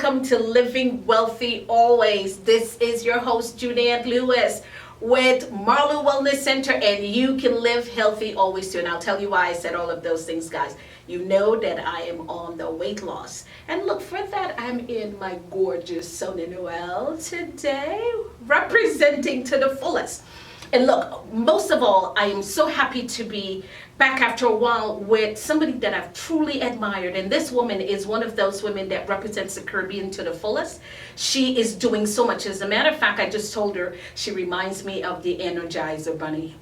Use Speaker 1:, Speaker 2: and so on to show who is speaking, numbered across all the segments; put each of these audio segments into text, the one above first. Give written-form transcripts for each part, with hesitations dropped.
Speaker 1: welcome to Living Wealthy Always. This is your host, Juneann Lewis, with Marleu Wellness Center, and you can live healthy always too. And I'll tell you why I said all of those things, guys. You know that I am on the weight loss. And look, for that, I'm in my gorgeous Sonia Noel today, representing to the fullest. And look, most of all, I am so happy to be back after a while with somebody that I've truly admired. And this woman is one of those women that represents the Caribbean to the fullest. She is doing so much. As a matter of fact, I just told her she reminds me of the Energizer Bunny.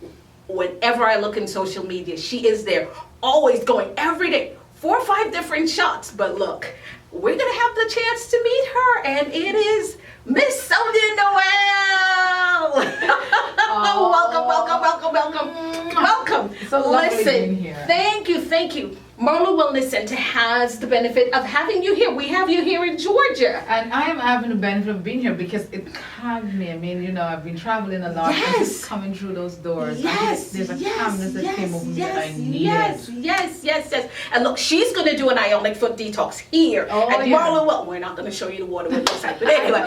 Speaker 1: Whenever I look in social media, she is there, always going every day, 4 or 5 different shots. But look, we're going to have the chance to meet her, and it is Miss Sonia Noel. Oh, welcome.
Speaker 2: So lovely being here.
Speaker 1: Thank you. Marleu Wellness Center has the benefit of having you here. We have you here in Georgia.
Speaker 2: And I am having the benefit of being here because it calmed me. I mean, you know, I've been traveling a lot.
Speaker 1: Yes.
Speaker 2: And just coming through those doors. There's a calmness that came over me that I needed.
Speaker 1: Yes. And look, she's going to do an ionic foot detox here at Marleu. Well, we're not going to show you the water with this side, but anyway.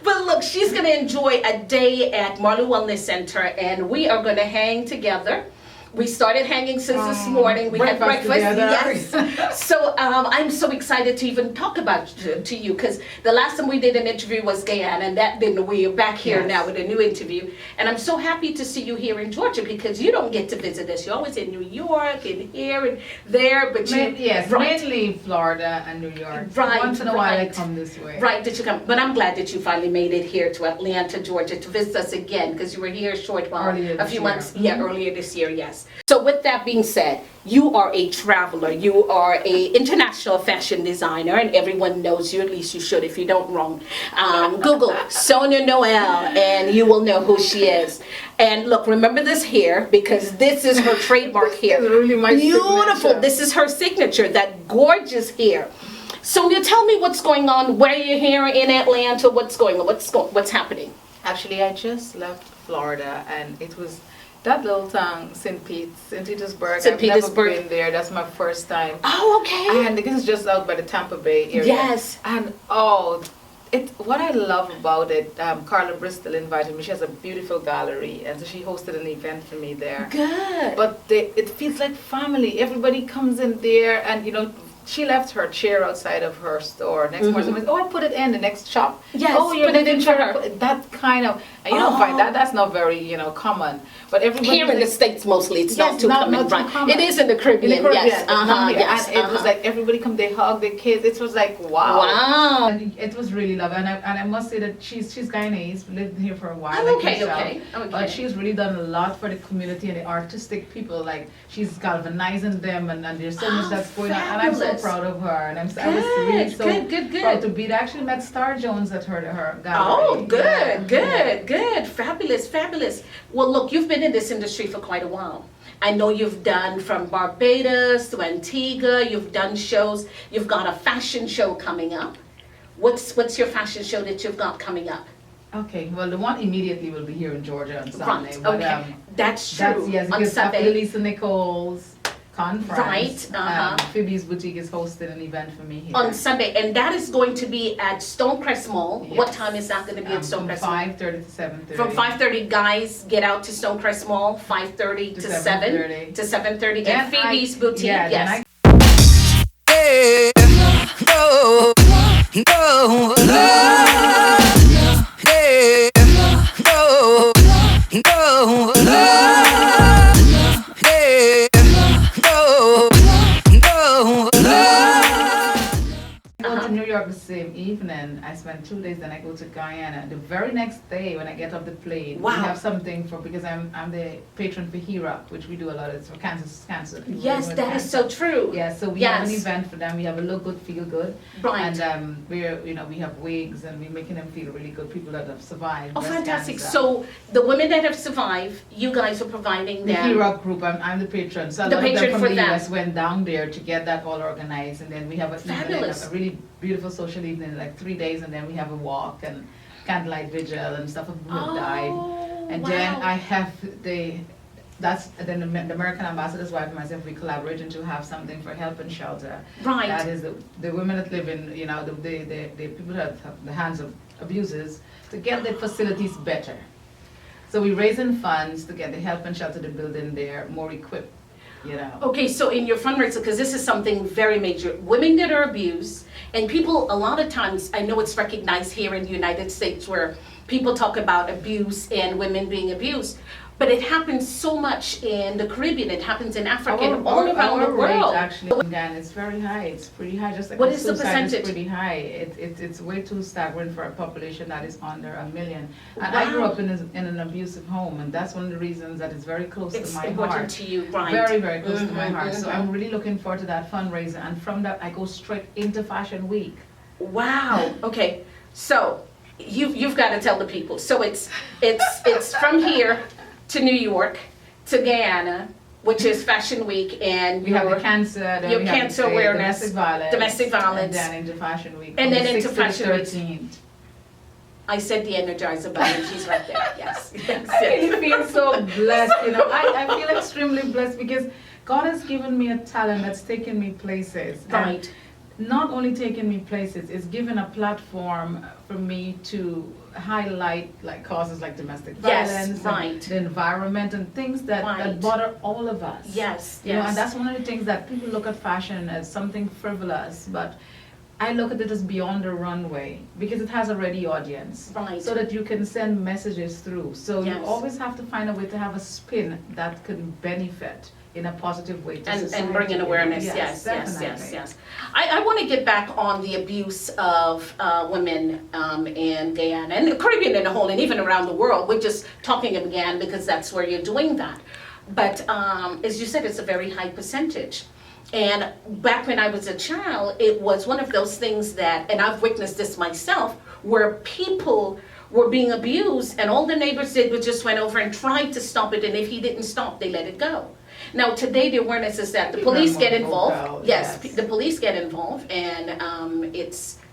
Speaker 1: But look, she's going to enjoy a day at Marleu Wellness Center, and we are going to hang together. We started hanging since this morning. We had breakfast. Yes. So I'm so excited to even talk about to you, because the last time we did an interview was Guyana, and that didn't. We are back here now with a new interview, and I'm so happy to see you here in Georgia, because you don't get to visit us. You're always in New York and here and there, but
Speaker 2: mainly Florida and New York. Once in a while I come this way.
Speaker 1: Right, did you come? But I'm glad that you finally made it here to Atlanta, Georgia, to visit us again, because you were here a short while, a few months, earlier this year, yes. So with that being said, you are a traveler, you are a international fashion designer, and everyone knows you, at least you should if you don't wrong. Google Sonia Noel and you will know who she is. And look, remember this hair, because this is her trademark hair.
Speaker 2: It's really my
Speaker 1: beautiful
Speaker 2: signature.
Speaker 1: This is her signature, that gorgeous hair. Sonia, tell me what's going on, where you're here in Atlanta, what's going on, what's happening?
Speaker 2: Actually, I just left Florida, and it was that little town, St. Petersburg. I've never been there. That's my first time.
Speaker 1: Oh, okay.
Speaker 2: And this is just out by the Tampa Bay area.
Speaker 1: Yes.
Speaker 2: And what I love about it, Carla Bristol invited me. She has a beautiful gallery, and so she hosted an event for me there.
Speaker 1: Good.
Speaker 2: But it feels like family. Everybody comes in there, and you know, she left her chair outside of her store. Next morning, someone said, I put it in the next shop.
Speaker 1: Yes,
Speaker 2: oh, you're
Speaker 1: put it in for her.
Speaker 2: That kind of, and you don't find that. That's not very, common. But everybody
Speaker 1: here in the States mostly, it's not too common.
Speaker 2: Not too common.
Speaker 1: It is in the Caribbean, yes.
Speaker 2: And it was like everybody come, they hug their kids. It was like wow. And it was really lovely, and I must say that she's Guyanese, lived here for a while.
Speaker 1: Okay.
Speaker 2: But she's really done a lot for the community and the artistic people. Like she's galvanizing them, and there's so much that's going on. And I'm so proud of her, and I was really so proud to be there. I actually met Star Jones at her gallery.
Speaker 1: Oh, good, fabulous. Well, look, you've been in this industry for quite a while. I know you've done from Barbados to Antigua. You've done shows. You've got a fashion show coming up. What's your fashion show that you've got coming up?
Speaker 2: Okay, well, the one immediately will be here in Georgia on Sunday. But,
Speaker 1: okay, that's true.
Speaker 2: Yes,
Speaker 1: on
Speaker 2: because
Speaker 1: Sunday.
Speaker 2: after Lisa Nichols' conference,
Speaker 1: Right.
Speaker 2: Phoebe's Boutique is hosting an event for me here
Speaker 1: on Sunday, and that is going to be at Stonecrest Mall. Yes. What time is that going to be at Stonecrest Mall?
Speaker 2: 5:30 to 7:30.
Speaker 1: From 5:30, guys, get out to Stonecrest Mall. 5:30 to 7:30 at Phoebe's Boutique. Yes.
Speaker 2: The same evening. I spend 2 days, then I go to Guyana. The very next day when I get off the plane, we have something because I'm the patron for HEROC, which we do a lot of for cancer.
Speaker 1: Yes, that is so true.
Speaker 2: Yeah, so we have an event for them. We have a look good, feel good.
Speaker 1: Right.
Speaker 2: And we have wigs, and we're making them feel really good, people that have survived.
Speaker 1: Oh, fantastic. So the women that have survived, you guys are providing them.
Speaker 2: The HEROC group, I'm the patron. So a lot of them from the US went down there to get that all organized, and then we have a really beautiful social evening, like 3 days, and then we have a walk and candlelight vigil and stuff of who have died. And then I have the that's then the American ambassador's wife and myself, we collaborating to have something for help and shelter.
Speaker 1: Right.
Speaker 2: That is the women that live in, you know, the people that have the hands of abusers, to get their facilities better. So we're raising funds to get the help and shelter to build in there, more equipped, you know.
Speaker 1: Okay, so in your fundraiser, because this is something very major, women that are abused, and people, a lot of times, I know it's recognized here in the United States where people talk about abuse and women being abused, but it happens so much in the Caribbean, it happens in Africa, and all around the world.
Speaker 2: Rate actually, again, it's very high, it's pretty high, just like
Speaker 1: What
Speaker 2: the
Speaker 1: is the
Speaker 2: suicide
Speaker 1: percentage?
Speaker 2: is pretty high. It's way too staggering for a population that is under 1 million. And
Speaker 1: Wow.
Speaker 2: I grew up in an abusive home, and that's one of the reasons that it's very close
Speaker 1: It's
Speaker 2: to my
Speaker 1: important
Speaker 2: heart.
Speaker 1: to you, right?
Speaker 2: Very, very close to my
Speaker 1: Mhm,
Speaker 2: heart. So
Speaker 1: mhm.
Speaker 2: I'm really looking forward to that fundraiser, and from that I go straight into Fashion Week.
Speaker 1: Wow, okay, so you've got to tell the people. So it's from here to New York to Guyana, which is Fashion Week, and
Speaker 2: We have the
Speaker 1: your
Speaker 2: cancer, then
Speaker 1: your
Speaker 2: we have
Speaker 1: cancer
Speaker 2: the
Speaker 1: awareness,
Speaker 2: domestic violence,
Speaker 1: and
Speaker 2: then into Fashion Week,
Speaker 1: and
Speaker 2: from
Speaker 1: then
Speaker 2: the
Speaker 1: into
Speaker 2: 6th to the
Speaker 1: Fashion Week.
Speaker 2: 13th.
Speaker 1: I said the Energizer Bunny, she's right there, yes. yes,
Speaker 2: I
Speaker 1: yes.
Speaker 2: really feel so blessed, you know. I feel extremely blessed because God has given me a talent that's taken me places. And
Speaker 1: Right.
Speaker 2: not only taking me places, it's given a platform for me to highlight like causes like domestic
Speaker 1: Yes,
Speaker 2: violence,
Speaker 1: right.
Speaker 2: and the environment, and things that,
Speaker 1: Right.
Speaker 2: that bother all of us.
Speaker 1: Yes,
Speaker 2: You know, and
Speaker 1: yes.
Speaker 2: that's one of the things that people look at fashion as something frivolous, but I look at it as beyond the runway because it has a ready audience.
Speaker 1: Right.
Speaker 2: So that you can send messages through. So
Speaker 1: Yes.
Speaker 2: you always have to find a way to have a spin that can benefit in a positive way to society.
Speaker 1: And bring in
Speaker 2: you know.
Speaker 1: awareness, yes, yes,
Speaker 2: definitely.
Speaker 1: yes, yes. I want to get back on the abuse of women in Guyana and the Caribbean in a whole, and even around the world. We're just talking of Guyana because that's where you're doing that. But as you said, it's a very high percentage. And back when I was a child, it was one of those things that, and I've witnessed this myself, where people were being abused and all the neighbors did was just went over and tried to stop it, and if he didn't stop, they let it go. Now today the awareness is that the police get involved. Yes, the police get involved, and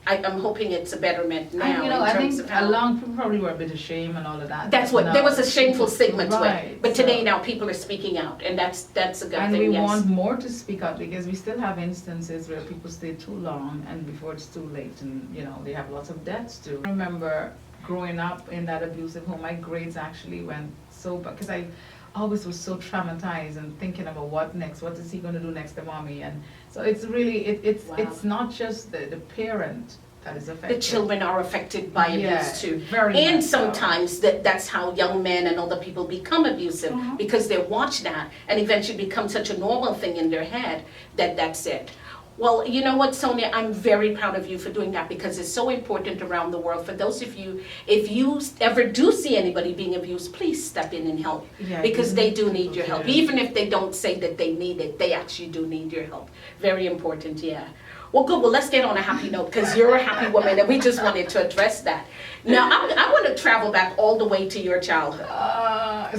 Speaker 1: I'm hoping it's a betterment now.
Speaker 2: And, you know,
Speaker 1: in
Speaker 2: I
Speaker 1: terms
Speaker 2: think
Speaker 1: of how,
Speaker 2: people probably were a bit ashamed and all of that.
Speaker 1: that's what,
Speaker 2: Now,
Speaker 1: there was a shameful stigma to
Speaker 2: right,
Speaker 1: it. But today
Speaker 2: so-
Speaker 1: now people are speaking out, and that's a good
Speaker 2: And
Speaker 1: thing,
Speaker 2: we
Speaker 1: yes.
Speaker 2: want more to speak out because we still have instances where people stay too long and before it's too late, and you know they have lots of debts too. I remember growing up in that abusive home, my grades actually went so bad because I always was so traumatized and thinking about what next, what is he going to do next to mommy, and so it's really
Speaker 1: Wow.
Speaker 2: it's not just the parent that is affected.
Speaker 1: The children are affected by
Speaker 2: Yeah,
Speaker 1: abuse too.
Speaker 2: very
Speaker 1: And
Speaker 2: much so.
Speaker 1: sometimes that's how young men and other people become abusive,
Speaker 2: Uh-huh.
Speaker 1: because they watch that and eventually become such a normal thing in their head that that's it. Well, you know what, Sonia, I'm very proud of you for doing that because it's so important around the world. For those of you, if you ever do see anybody being abused, please step in and help,
Speaker 2: Yeah,
Speaker 1: because
Speaker 2: you
Speaker 1: they
Speaker 2: need
Speaker 1: do
Speaker 2: to
Speaker 1: need your help.
Speaker 2: yeah.
Speaker 1: Even if they don't say that they need it, they actually do need your help. Very important, yeah. Well, good. Well, let's get on a happy note because you're a happy woman, and we just wanted to address that. Now, I want to travel back all the way to your childhood.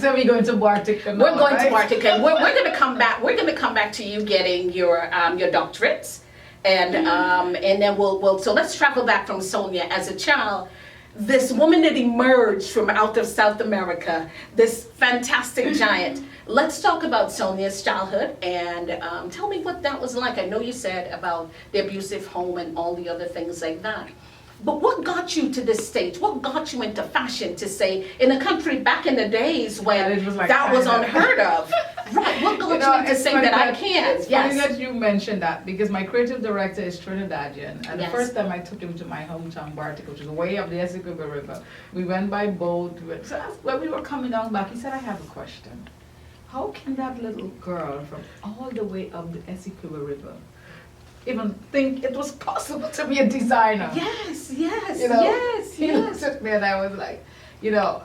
Speaker 2: So we're going to Bartica now,
Speaker 1: We're going
Speaker 2: right?
Speaker 1: to Bartica, and we're going to come back. We're going to come back to you getting your doctorates, and then we'll. So let's travel back from Sonia as a child. This woman that emerged from out of South America, this fantastic giant. Let's talk about Sonia's childhood and tell me what that was like. I know you said about the abusive home and all the other things like that. But what got you to this stage? What got you into fashion to say, in a country back in the days when
Speaker 2: it was like
Speaker 1: that was
Speaker 2: kinda-
Speaker 1: unheard of? Right, what got you into
Speaker 2: it's
Speaker 1: saying
Speaker 2: funny
Speaker 1: that I can?
Speaker 2: It's funny
Speaker 1: Yes.
Speaker 2: that you mentioned that because my creative director is Trinidadian, and the
Speaker 1: Yes.
Speaker 2: first time I took him to my hometown, Bartica, which is way up the Essequibo River, we went by boat. So when we were coming down back, he said, "I have a question. How can that little girl from all the way up the Essequibo River even think it was possible to be a designer?"
Speaker 1: Yes, yes,
Speaker 2: You know,
Speaker 1: yes,
Speaker 2: he
Speaker 1: yes.
Speaker 2: looked at me and I was like, you know,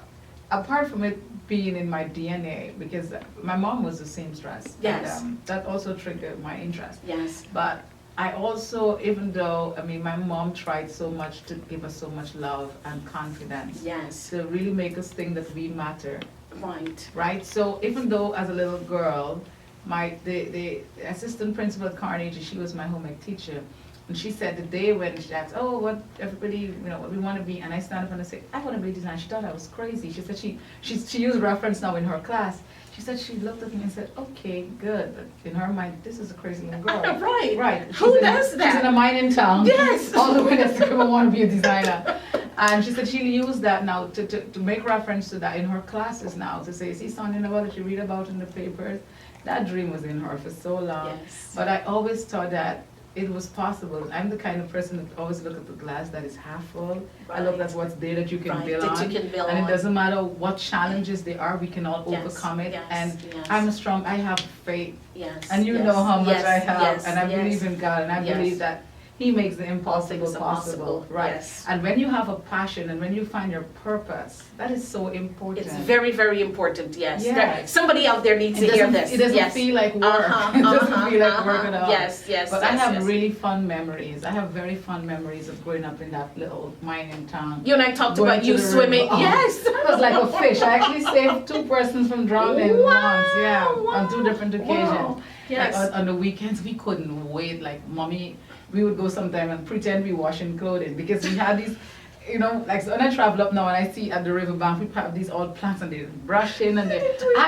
Speaker 2: apart from it being in my DNA, because my mom was a seamstress.
Speaker 1: Yes.
Speaker 2: And, that also triggered my interest.
Speaker 1: Yes.
Speaker 2: But I also, even though, I mean, my mom tried so much to give us so much love and confidence,
Speaker 1: Yes.
Speaker 2: to really make us think that we matter,
Speaker 1: Right.
Speaker 2: right? So even though as a little girl, the assistant principal at Carnegie, she was my home ec teacher, And she said the day when she asked, oh, what everybody, what we want to be, and I stand up and I say, I want to be a designer. She thought I was crazy. She said she used reference now in her class. She said she looked at me and said, okay, good. But in her mind, this is a crazy little girl.
Speaker 1: Right.
Speaker 2: Right.
Speaker 1: Who does that?
Speaker 2: She's in a mining town.
Speaker 1: Yes.
Speaker 2: All the way that's going to want to be a designer. And she said she'll use that now to make reference to that in her classes now, to say, see, Sonia Noel that you read about in the papers, that dream was in her for so long.
Speaker 1: Yes.
Speaker 2: But I always thought that it was possible. I'm the kind of person that always look at the glass that is half full.
Speaker 1: Right.
Speaker 2: I look at what's there that you can build
Speaker 1: that
Speaker 2: on.
Speaker 1: You can build
Speaker 2: and
Speaker 1: on.
Speaker 2: It doesn't matter what challenges there are, we can all
Speaker 1: Yes,
Speaker 2: overcome it.
Speaker 1: yes,
Speaker 2: And
Speaker 1: yes.
Speaker 2: I'm strong, I have faith.
Speaker 1: Yes.
Speaker 2: And you
Speaker 1: yes,
Speaker 2: know how much
Speaker 1: yes,
Speaker 2: I have.
Speaker 1: yes,
Speaker 2: And I
Speaker 1: yes.
Speaker 2: believe in God, and I
Speaker 1: Yes.
Speaker 2: believe that He makes the impossible
Speaker 1: things are
Speaker 2: possible.
Speaker 1: possible,
Speaker 2: Right.
Speaker 1: yes.
Speaker 2: And when you have a passion and when you find your purpose, that is so important.
Speaker 1: It's very, very important, yes.
Speaker 2: Yes.
Speaker 1: Somebody out there needs to hear this.
Speaker 2: It doesn't
Speaker 1: yes.
Speaker 2: feel like work. It doesn't feel like work at all.
Speaker 1: Yes, yes,
Speaker 2: But
Speaker 1: yes,
Speaker 2: I have
Speaker 1: yes.
Speaker 2: really fun memories. I have very fun memories of growing up in that little mining town.
Speaker 1: You and I talked
Speaker 2: Going
Speaker 1: about
Speaker 2: to
Speaker 1: you
Speaker 2: the
Speaker 1: swimming.
Speaker 2: river. Oh,
Speaker 1: Yes.
Speaker 2: I was like a fish. I actually saved 2 persons from drowning once, yeah, on 2 different occasions.
Speaker 1: Wow. Yes.
Speaker 2: Like on the weekends, we couldn't wait. Like, mommy, we would go sometime and pretend we washing clothing because we had these, like so when I travel up now and I see at the riverbank, we have these old plants and they're brushing and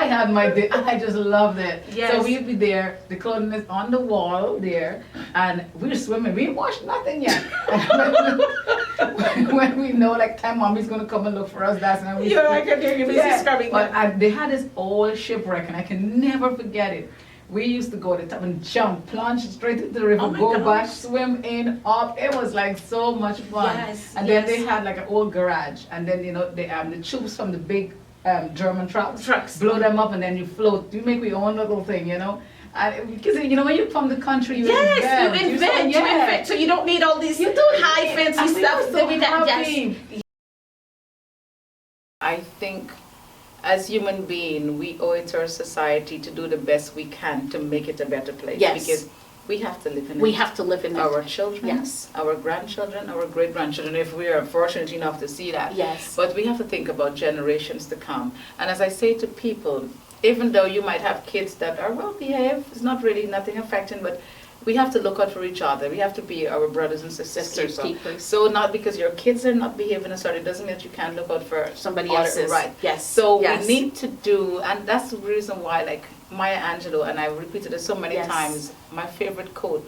Speaker 2: I had my day. I just loved it.
Speaker 1: Yes.
Speaker 2: So we'd be there, the clothing is on the wall there, and we're swimming. We ain't washed nothing yet. when we know like time mommy's gonna come and look for us, that's when we.
Speaker 1: You're like, okay, you're busy scrubbing.
Speaker 2: But they had this old shipwreck and I can never forget it. We used to go to the top and jump, plunge straight into the river,
Speaker 1: Oh my
Speaker 2: go
Speaker 1: gosh.
Speaker 2: back, swim in, up. It was like so much fun.
Speaker 1: Yes,
Speaker 2: and then they had like an old garage, and then the tubes from the big German trucks, blow them up, and then you float. You make your own little thing, And because when you're from the country, you invent.
Speaker 1: So you don't need all these high fancy stuff. Yes.
Speaker 2: I think as human beings, we owe it to our society to do the best we can to make it a better place.
Speaker 1: Yes.
Speaker 2: Because we have to live in it.
Speaker 1: We have to live in
Speaker 2: Our
Speaker 1: it.
Speaker 2: children,
Speaker 1: Yes.
Speaker 2: our grandchildren, our great-grandchildren, if we are fortunate enough to see that.
Speaker 1: Yes.
Speaker 2: But we have to think about generations to come. And as I say to people, even though you might have kids that are well behaved, it's not really nothing affecting, but we have to look out for each other. We have to be our brothers and sisters.
Speaker 1: Keepers.
Speaker 2: So not because your kids are not behaving a certain, it doesn't mean that you can't look out for
Speaker 1: Somebody
Speaker 2: other-
Speaker 1: else's.
Speaker 2: Right.
Speaker 1: Yes.
Speaker 2: So
Speaker 1: Yes.
Speaker 2: we need to do, and that's the reason why, like Maya Angelou, and I've repeated it so many
Speaker 1: Yes.
Speaker 2: times, my favorite quote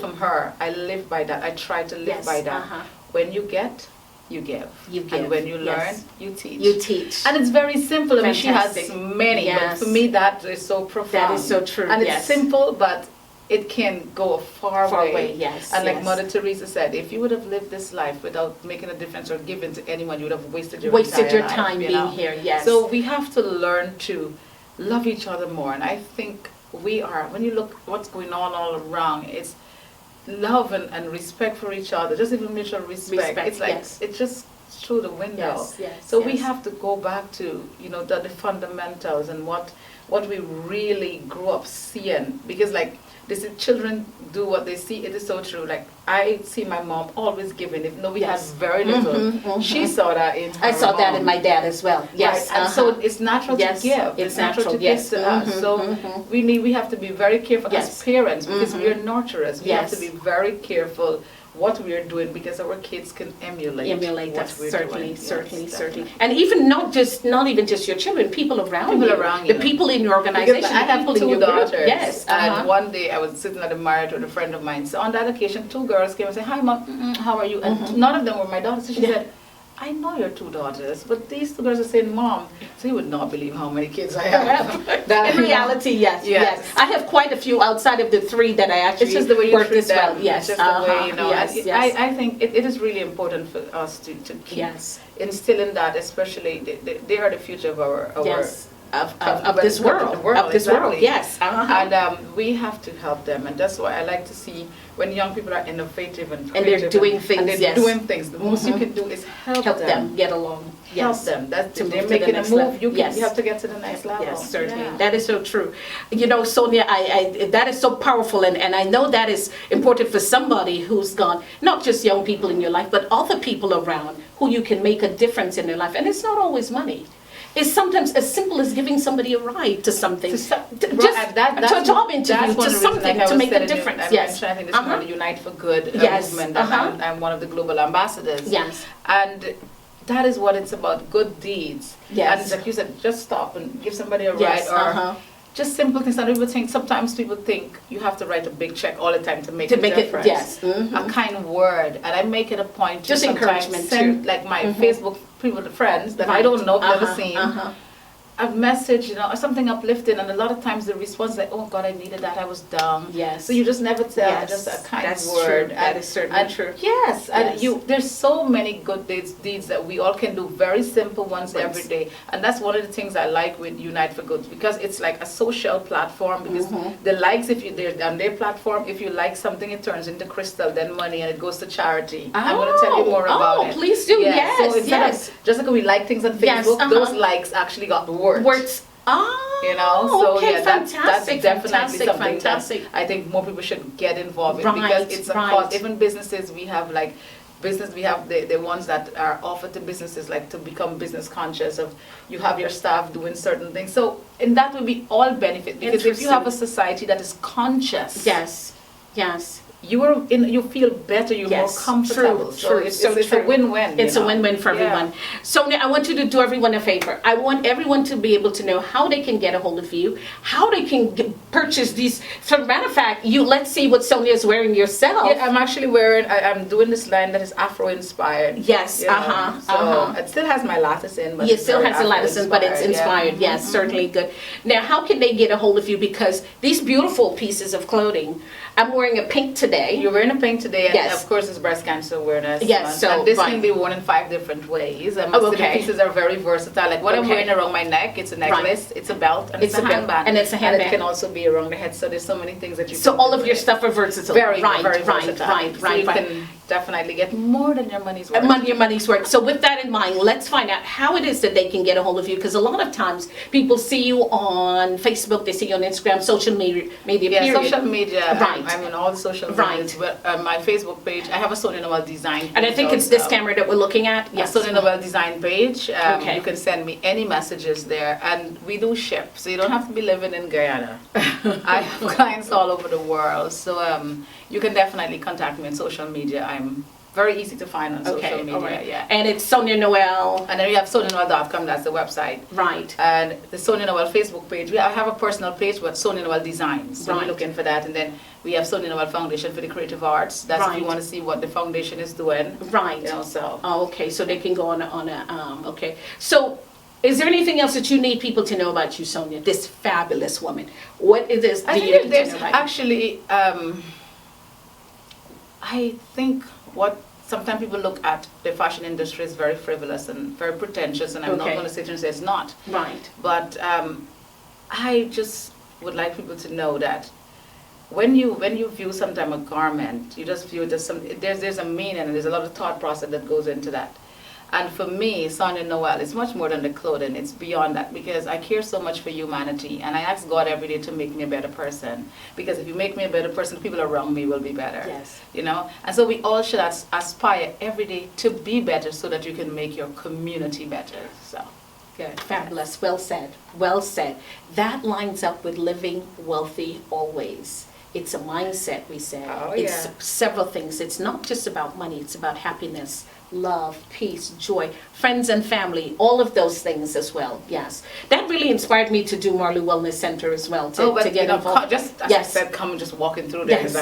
Speaker 2: from her, I live by that. I try to live
Speaker 1: Yes.
Speaker 2: by that.
Speaker 1: Uh-huh.
Speaker 2: When you get, you give.
Speaker 1: You give.
Speaker 2: And when you learn,
Speaker 1: Yes.
Speaker 2: you teach.
Speaker 1: You teach.
Speaker 2: And it's very simple. I mean, she has
Speaker 1: Fantastic.
Speaker 2: many,
Speaker 1: Yes.
Speaker 2: but for me, that is so profound.
Speaker 1: That is so true,
Speaker 2: And it's
Speaker 1: yes.
Speaker 2: simple, but it can go a far way.
Speaker 1: Yes.
Speaker 2: And like
Speaker 1: yes.
Speaker 2: Mother Teresa said, if you would have lived this life without making a difference or giving to anyone, you would have wasted your entire life,
Speaker 1: time
Speaker 2: you
Speaker 1: being
Speaker 2: know?
Speaker 1: here. Yes.
Speaker 2: So we have to learn to love each other more. And I think we are, when you look what's going on all around, it's love and respect for each other, just even mutual respect. It's like,
Speaker 1: yes.
Speaker 2: it's just through the window.
Speaker 1: Yes, yes,
Speaker 2: So we
Speaker 1: yes.
Speaker 2: have to go back to, the fundamentals and what we really grew up seeing. Because like, children do what they see. It is so true. Like I see my mom always giving. If we had
Speaker 1: Yes.
Speaker 2: very little,
Speaker 1: Mhm, mhm.
Speaker 2: she saw that in her
Speaker 1: I saw that
Speaker 2: mom.
Speaker 1: in my dad as well. Yes.
Speaker 2: Right. And so it's natural
Speaker 1: Yes,
Speaker 2: to give.
Speaker 1: it's
Speaker 2: natural to
Speaker 1: natural, yes.
Speaker 2: give to us.
Speaker 1: Mhm,
Speaker 2: So
Speaker 1: mhm.
Speaker 2: we have to be very careful
Speaker 1: Yes.
Speaker 2: as parents because
Speaker 1: Mhm.
Speaker 2: we are nurturers. We have
Speaker 1: Yes.
Speaker 2: to be very careful what we are doing because our kids can emulate
Speaker 1: Emulate
Speaker 2: what
Speaker 1: us,
Speaker 2: we're
Speaker 1: certainly,
Speaker 2: doing. Yes,
Speaker 1: certainly,
Speaker 2: definitely.
Speaker 1: certainly. And even not even just your children, people around
Speaker 2: People
Speaker 1: you.
Speaker 2: around you.
Speaker 1: The people in your organization,
Speaker 2: Because I have
Speaker 1: people in
Speaker 2: 2
Speaker 1: your group.
Speaker 2: daughters.
Speaker 1: Yes.
Speaker 2: And
Speaker 1: uh-huh.
Speaker 2: one day I was sitting at the marriage with a friend of mine. So on that occasion, 2 girls came and said, "Hi, Mom, how are you?" And none of them were my daughters. So she
Speaker 1: Yeah.
Speaker 2: said, "I know your 2 daughters, but these 2 girls are saying, Mom," so you would not believe how many kids I have. That,
Speaker 1: In reality, yes,
Speaker 2: Yes.
Speaker 1: yes. I have quite a few outside of the 3 that I actually
Speaker 2: it's just the way you
Speaker 1: worked
Speaker 2: treat
Speaker 1: as well.
Speaker 2: them.
Speaker 1: Yes.
Speaker 2: It's just the way,
Speaker 1: Yes,
Speaker 2: And
Speaker 1: yes.
Speaker 2: I think it is really important for us to keep
Speaker 1: Yes.
Speaker 2: instilling that, especially they are the future of our
Speaker 1: Yes. Of
Speaker 2: of
Speaker 1: this
Speaker 2: the
Speaker 1: world.
Speaker 2: world,
Speaker 1: Of this world.
Speaker 2: exactly.
Speaker 1: Yes. Uh-huh.
Speaker 2: And we have to help them, and that's why I like to see when young people are innovative and
Speaker 1: they're
Speaker 2: creative
Speaker 1: doing things,
Speaker 2: and they're
Speaker 1: yes.
Speaker 2: doing things. The most you
Speaker 1: Mhm.
Speaker 2: can do is help
Speaker 1: Help
Speaker 2: them.
Speaker 1: them get along.
Speaker 2: Help
Speaker 1: Yes.
Speaker 2: them. That's
Speaker 1: To
Speaker 2: if
Speaker 1: move
Speaker 2: they're
Speaker 1: to the
Speaker 2: making a
Speaker 1: next
Speaker 2: move.
Speaker 1: level.
Speaker 2: You can
Speaker 1: Yes.
Speaker 2: you have to get to the next level.
Speaker 1: Yes, certainly.
Speaker 2: Yeah.
Speaker 1: That is so true. Sonia, I that is so powerful, and I know that is important for somebody who's gone, not just young people in your life, but other people around who you can make a difference in their life. And it's not always money. is sometimes as simple as giving somebody a ride to something, to a job interview, to something to make a difference. Yes,
Speaker 2: I think this is the Unite for Good movement, and I'm one of the global ambassadors.
Speaker 1: Yes,
Speaker 2: and that is what it's about, good deeds.
Speaker 1: Yes.
Speaker 2: And like you said, just stop and give somebody a ride, or just simple things. And sometimes people think you have to write a big check all the time to make a difference.
Speaker 1: Yes.
Speaker 2: A kind word. And I make it a point to
Speaker 1: just encouragement send,
Speaker 2: like my Facebook people, friends that I don't know, never seen, a message, or something uplifting, and a lot of times the response is like, oh God, I needed that, I was down.
Speaker 1: Yes.
Speaker 2: So you just never tell, just a kind word.
Speaker 1: True. That is certainly true.
Speaker 2: Yes, and there's so many good deeds that we all can do, very simple ones every day. And that's one of the things I like with Unite for Good, because it's like a social platform, because the likes, if they're on their platform, if you like something, it turns into crystal, then money, and it goes to charity. I'm going to tell you more about it.
Speaker 1: Oh, please do. Yes.
Speaker 2: So instead of just like we like things on Facebook, those likes actually got words. So that's definitely something that I think more people should get involved in, because it's a cause. Even businesses, we have the ones that are offered to businesses, like to become business conscious of, you have your staff doing certain things. So, and that will be all benefit, because if you have a society that is conscious, you feel better, you're more comfortable.
Speaker 1: True.
Speaker 2: It's a win-win.
Speaker 1: It's a win-win for everyone. Sonia, I want you to do everyone a favor. I want everyone to be able to know how they can get a hold of you, how they can purchase these. So, matter of fact, let's see what Sonia is wearing yourself.
Speaker 2: Yeah, I'm actually I'm doing this line that is Afro-inspired.
Speaker 1: Yes,
Speaker 2: So it still has my lattice in, but
Speaker 1: it still has the lattice in, but it's inspired. Yes, certainly good. Now, how can they get a hold of you? Because these beautiful pieces of clothing, I'm wearing a pink today.
Speaker 2: You're wearing a pink today, and of course it's breast cancer awareness.
Speaker 1: Yes,
Speaker 2: and this can be worn in 5 different ways. The pieces are very versatile. Like what I'm wearing around my neck, it's a necklace, it's a belt, and it's a handbag.
Speaker 1: And it's a handbag.
Speaker 2: And it can also be around the head. So there's so many things that you can
Speaker 1: So all of your stuff are versatile.
Speaker 2: Very versatile. So you can definitely get more than your money's worth.
Speaker 1: Your money's worth. So with that in mind, let's find out how it is that they can get a hold of you, because a lot of times people see you on Facebook, they see you on Instagram, social media period.
Speaker 2: Social media. I'm in all the social medias. My Facebook page, I have a Sonia Noel design page.
Speaker 1: And I think it's this camera that we're looking at.
Speaker 2: Yes. Sonia Noel design page. You can send me any messages there, and we do ship, so you don't have to be living in Guyana. I have clients all over the world, so you can definitely contact me on social media. I'm very easy to find on social media.
Speaker 1: And it's Sonia Noel.
Speaker 2: And then we have SoniaNoel.com, that's the website.
Speaker 1: Right.
Speaker 2: And the Sonia Noel Facebook page, I have a personal page with Sonia Noel Designs. So you're looking for that. And then we have Sonia Noel Foundation for the Creative Arts. That's if you want to see what the foundation is doing.
Speaker 1: Right.
Speaker 2: So.
Speaker 1: Oh, okay. So they can go on okay. So is there anything else that you need people to know about you, Sonia, this fabulous woman? What is this?
Speaker 2: I think there's actually, I think what sometimes people look at the fashion industry is very frivolous and very pretentious, and I'm not going to sit here and say it's not.
Speaker 1: Right.
Speaker 2: But I just would like people to know that when you view sometimes a garment, you just view it as there's a meaning, and there's a lot of thought process that goes into that. And for me, Sonia Noel, it's much more than the clothing. It's beyond that, because I care so much for humanity, and I ask God every day to make me a better person. Because if you make me a better person, people around me will be better.
Speaker 1: Yes.
Speaker 2: And so we all should aspire every day to be better, so that you can make your community better. So.
Speaker 1: Good. Fabulous. Well said. Well said. That lines up with living wealthy always. It's a mindset, we said. It's several things. It's not just about money. It's about happiness, love, peace, joy, friends and family, all of those things as well. Yes. That really inspired me to do Marleu Wellness Center as well, to get involved.
Speaker 2: Just as I said, come and just walking through there. Yes.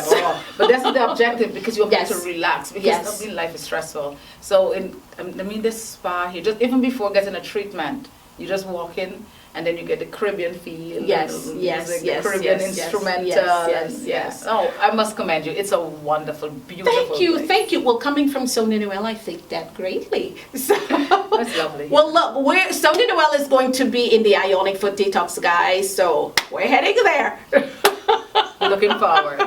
Speaker 2: But that's the objective, because you want to relax, because life is stressful. So this spa here, just even before getting a treatment, you just walk in, and then you get the Caribbean feel. The Caribbean instrumental. Yes. Oh, I must commend you. It's a wonderful, beautiful place.
Speaker 1: Thank you. Well, coming from Sonia Noel, I think that greatly. So,
Speaker 2: that's lovely.
Speaker 1: Well, look, Sonia Noel is going to be in the Ionic Foot Detox, guys, so we're heading there.
Speaker 2: Looking forward.